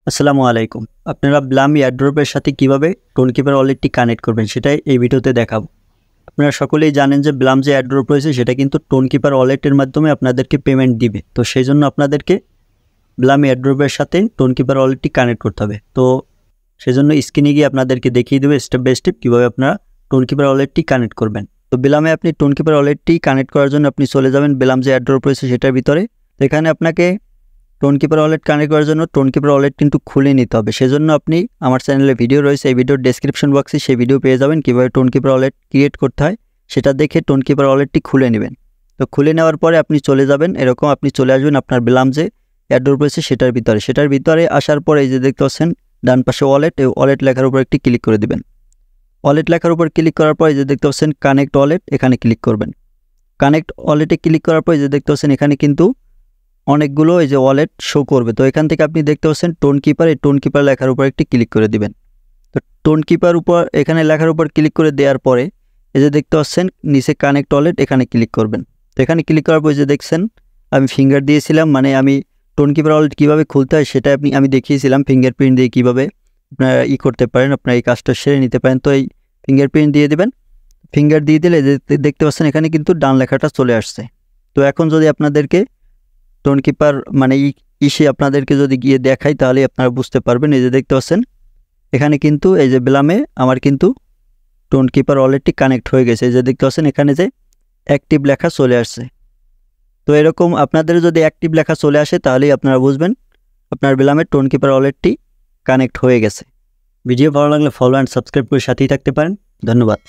আসসালামু আলাইকুম। আপনারা ব্লাম এয়ারড্রপের সাথে কিভাবে টোনকিপার ওয়ালেটটি কানেক্ট করবেন সেটাই এই ভিডিওতে দেখাবো। আপনারা সকলেই জানেন যে ব্লাম যে এয়ারড্রপ রয়েছে সেটা কিন্তু টোনকিপার ওয়ালেটের মাধ্যমে আপনাদেরকে পেমেন্ট দিবে। তো সেজন্য আপনাদেরকে ব্লাম এয়ারড্রপের সাথে টোনকিপার ওয়ালেটটি কানেক্ট করতে হবে। তো সেজন্য স্ক্রিনে গিয়ে আপনাদেরকে দেখিয়ে দেবে স্টেপ বাই স্টেপ কীভাবে আপনারা টোনকিপার ওয়ালেটটি কানেক্ট করবেন। তো ব্লামে আপনি টোনকিপার ওয়ালেটটি কানেক্ট করার জন্য আপনি চলে যাবেন ব্লাম যে এয়ারড্রপ রয়েছে সেটার ভিতরে। তো এখানে আপনাকে টোনকিপার ওয়ালেট কানেক্ট করার জন্য টোনকিপার ওয়ালেট কিন্তু খুলে নিতে হবে। সেজন্য আপনি আমার চ্যানেলে ভিডিও রয়েছে, এই ভিডিওর ডেসক্রিপশন বক্সে সেই ভিডিও পেয়ে যাবেন কীভাবে টোনকিপার ওয়ালেট ক্রিয়েট করতে হয়। সেটা দেখে টোনকিপার ওয়ালেটটি খুলে নেবেন। তো খুলে নেওয়ার পরে আপনি চলে যাবেন, এরকম আপনি চলে আসবেন আপনার ব্লাম যে এয়ারড্রপ রয়েছে সেটার ভিতরে আসার পরে এই যে দেখতে পাচ্ছেন ডান পাশে ওয়ালেট, এই ওয়ালেট লেখার উপর একটি ক্লিক করে দিবেন। ওয়ালেট লেখার উপর ক্লিক করার পর এই যে দেখতে পাচ্ছেন কানেক্ট ওয়ালেট, এখানে ক্লিক করবেন। কানেক্ট ওয়ালেটে ক্লিক করার পর এই যে দেখতে পাচ্ছেন এখানে কিন্তু অনেকগুলো এই যে ওয়ালেট শো করবে। তো এখান থেকে আপনি দেখতে পাচ্ছেন টোনকিপার, এই টোনকিপার লেখার উপর একটি ক্লিক করে দিবেন। তো টোনকিপার উপর এখানে লেখার উপর ক্লিক করে দেওয়ার পরে এই যে দেখতে পাচ্ছেন নিচে কানেক্ট ওয়ালেট, এখানে ক্লিক করবেন। তো এখানে ক্লিক করার পর যে দেখছেন আমি ফিঙ্গার দিয়েছিলাম, মানে আমি টোনকিপার ওয়ালেট কীভাবে খুলতে হয় সেটা আমি দেখিয়েছিলাম ফিঙ্গারপ্রিন্ট দিয়ে কীভাবে আপনারা করতে পারেন, আপনারা এই কাজটা সেরে নিতে পারেন। তো এই ফিঙ্গারপ্রিন্ট দিয়ে দেবেন। ফিঙ্গার দিয়ে দিলে দেখতে পাচ্ছেন এখানে কিন্তু ডান লেখাটা চলে আসছে। তো এখন যদি আপনাদেরকে টোনকিপার মানে ইসে আপনাদেরকে যদি গিয়ে দেখাই তাহলে আপনারা বুঝতে পারবেন। এই যে দেখতে পাচ্ছেন এখানে কিন্তু এই যে ব্লামে আমার কিন্তু টোনকিপার ওয়ালেটটি কানেক্ট হয়ে গেছে। এই যে দেখতে পাচ্ছেন এখানে যে অ্যাক্টিভ লেখা চলে আসছে। তো এরকম আপনাদের যদি অ্যাক্টিভ লেখা চলে আসে তাহলেই আপনারা বুঝবেন আপনার ব্লামের টোনকিপার ওয়ালেটটি কানেক্ট হয়ে গেছে। ভিডিও ভালো লাগলে ফলো অ্যান্ড সাবস্ক্রাইব করে সাথেই থাকতে পারেন। ধন্যবাদ।